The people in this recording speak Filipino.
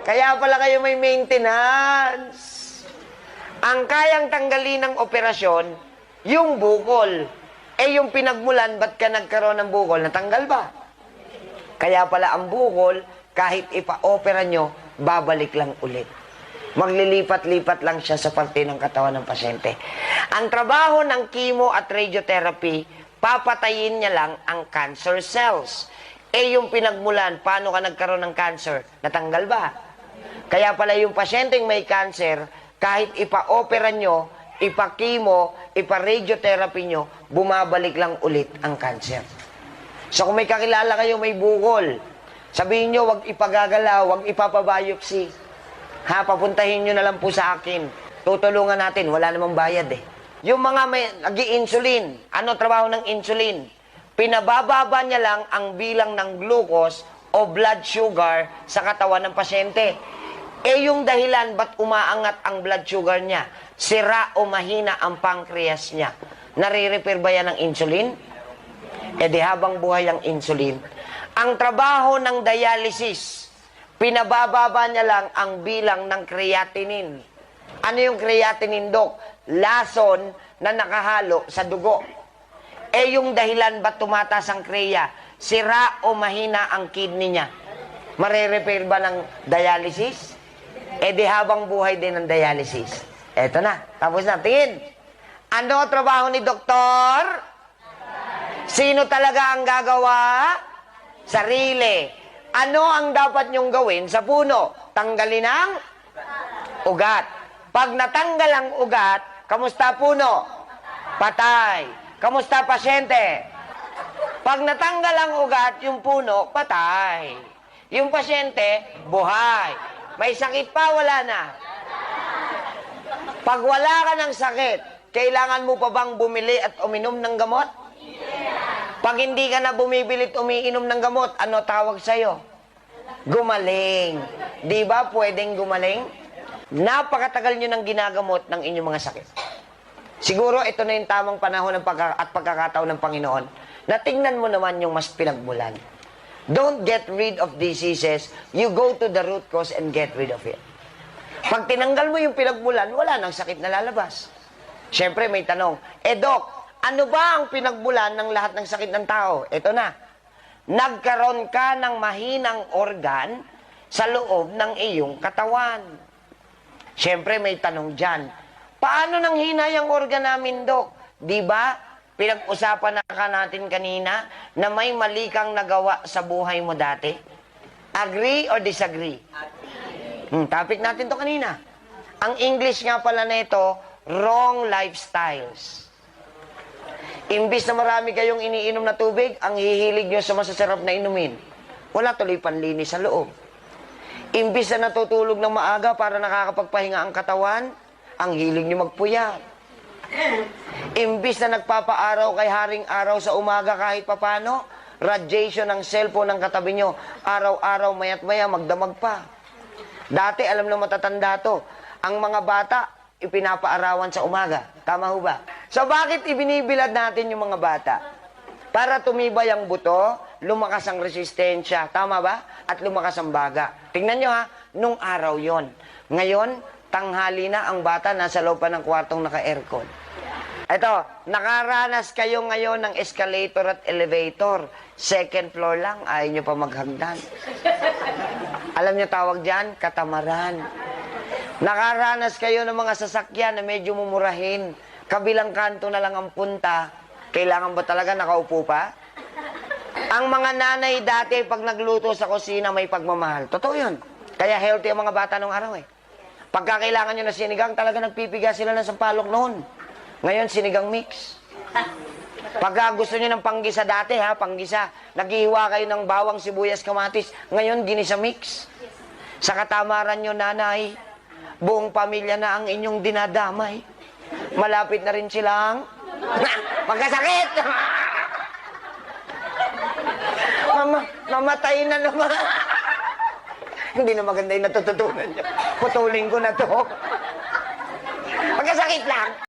Kaya pala kayo may maintenance. Ang kayang tanggalin ng operasyon, yung bukol. Eh yung pinagmulan, ba't ka nagkaroon ng bukol? Natanggal ba? Kaya pala ang bukol, kahit ipa-opera nyo, babalik lang ulit. Maglilipat-lipat lang siya sa parte ng katawan ng pasyente. Ang trabaho ng chemo at radiotherapy, papatayin niya lang ang cancer cells. Eh yung pinagmulan, paano ka nagkaroon ng cancer? Natanggal ba? Kaya pala yung pasyenteng may cancer, kahit ipa-opera nyo, ipa-chemo, ipa-radiotherapy nyo, bumabalik lang ulit ang cancer. So kung may kakilala kayo may bukol, sabihin nyo, wag ipagagalaw, wag ipapabiopsy. Ha, papuntahin nyo na lang po sa akin. Tutulungan natin, wala namang bayad eh. Yung mga may nag-i-insulin, ano trabaho ng insulin? Pinabababa niya lang ang bilang ng glucose o blood sugar sa katawan ng pasyente. Eh yung dahilan ba't umaangat ang blood sugar niya? Sira o mahina ang pancreas niya. Nare-repair ba yan ng insulin? Eh di habang buhay ang insulin. Ang trabaho ng dialysis, pinabababa niya lang ang bilang ng creatinine. Ano yung creatinine, Dok? Lason na nakahalo sa dugo. Eh yung dahilan ba't tumataas ang kreya? Sira o mahina ang kidney niya. Mare-repair ba ng dialysis? Eh di habang buhay din ng dialysis. Eto na, tapos na, tingin. Ano trabaho ni doktor? Sino talaga ang gagawa? Sarili. Ano ang dapat nyong gawin sa puno? Tanggalin ang ugat. Pag natanggal ang ugat, kamusta puno? Patay. Kamusta pasyente? Pag natanggal ang ugat, yung puno, patay. Yung pasyente, buhay. May sakit pa, wala na. Pag wala ka ng sakit, kailangan mo pa bang bumili at uminom ng gamot? Pag hindi ka na bumibili at umiinom ng gamot, ano tawag sa'yo? Gumaling. Di ba pwedeng gumaling? Napakatagal nyo ng ginagamot ng inyong mga sakit. Siguro ito na yung tamang panahon at pagkakataon ng Panginoon na tingnan mo naman yung mas pinagmulan. Don't get rid of diseases. You go to the root cause and get rid of it. Pag tinanggal mo yung pinagmulan, wala nang sakit na lalabas. Siyempre may tanong, Dok, ano ba ang pinagmulan ng lahat ng sakit ng tao? Ito na. Nagkaroon ka ng mahinang organ sa loob ng iyong katawan. Siyempre may tanong dyan, paano nang hina yung organ namin, Dok? Di ba? Pinag-usapan na natin kanina na may mali kang nagawa sa buhay mo dati. Agree or disagree? Topic natin to kanina. Ang English nga pala nito, wrong lifestyles. Imbis na marami kayong iniinom na tubig, ang hihilig nyo sa masasarap na inumin. Wala tuloy panlinis sa loob. Imbis na natutulog ng maaga para nakakapagpahinga ang katawan, ang hilig nyo magpuyat. Imbis na nagpapaaraw kay haring araw sa umaga kahit papano, radiation ng cellphone ng katabi nyo, araw-araw mayat maya magdamag pa. Dati alam na matatanda to, ang mga bata ipinapaarawan sa umaga. Tama ho ba? So bakit ibinibilad natin yung mga bata? Para tumibay ang buto, lumakas ang resistensya. Tama ba? At lumakas ang baga. Tingnan nyo ha, nung araw yon. Ngayon, tanghali na ang bata nasa loob pa ng kwartong naka-aircon. Ito, nakaranas kayo ngayon ng escalator at elevator. Second floor lang, ayaw nyo pa maghagdan. Alam nyo tawag dyan? Katamaran. Nakaranas kayo ng mga sasakyan na medyo mumurahin. Kabilang kanto na lang ang punta. Kailangan ba talaga nakaupo pa? Ang mga nanay dati, pag nagluto sa kusina, may pagmamahal. Totoo yun. Kaya healthy ang mga bata nung araw eh. Pagka kailangan nyo na sinigang, talaga nagpipiga sila ng sampalok noon. Ngayon, sinigang mix. Pagka gusto nyo ng panggisa dati, ha, panggisa, naghihiwa kayo ng bawang, sibuyas, kamatis. Ngayon, ginisa mix. Sa katamaran nyo, nanay, buong pamilya na ang inyong dinadamay. Malapit na rin silang magkasakit. Mamatay na naman. Hindi na maganda yung natututunan niya. Putulin ko na to. Magkasakit lang.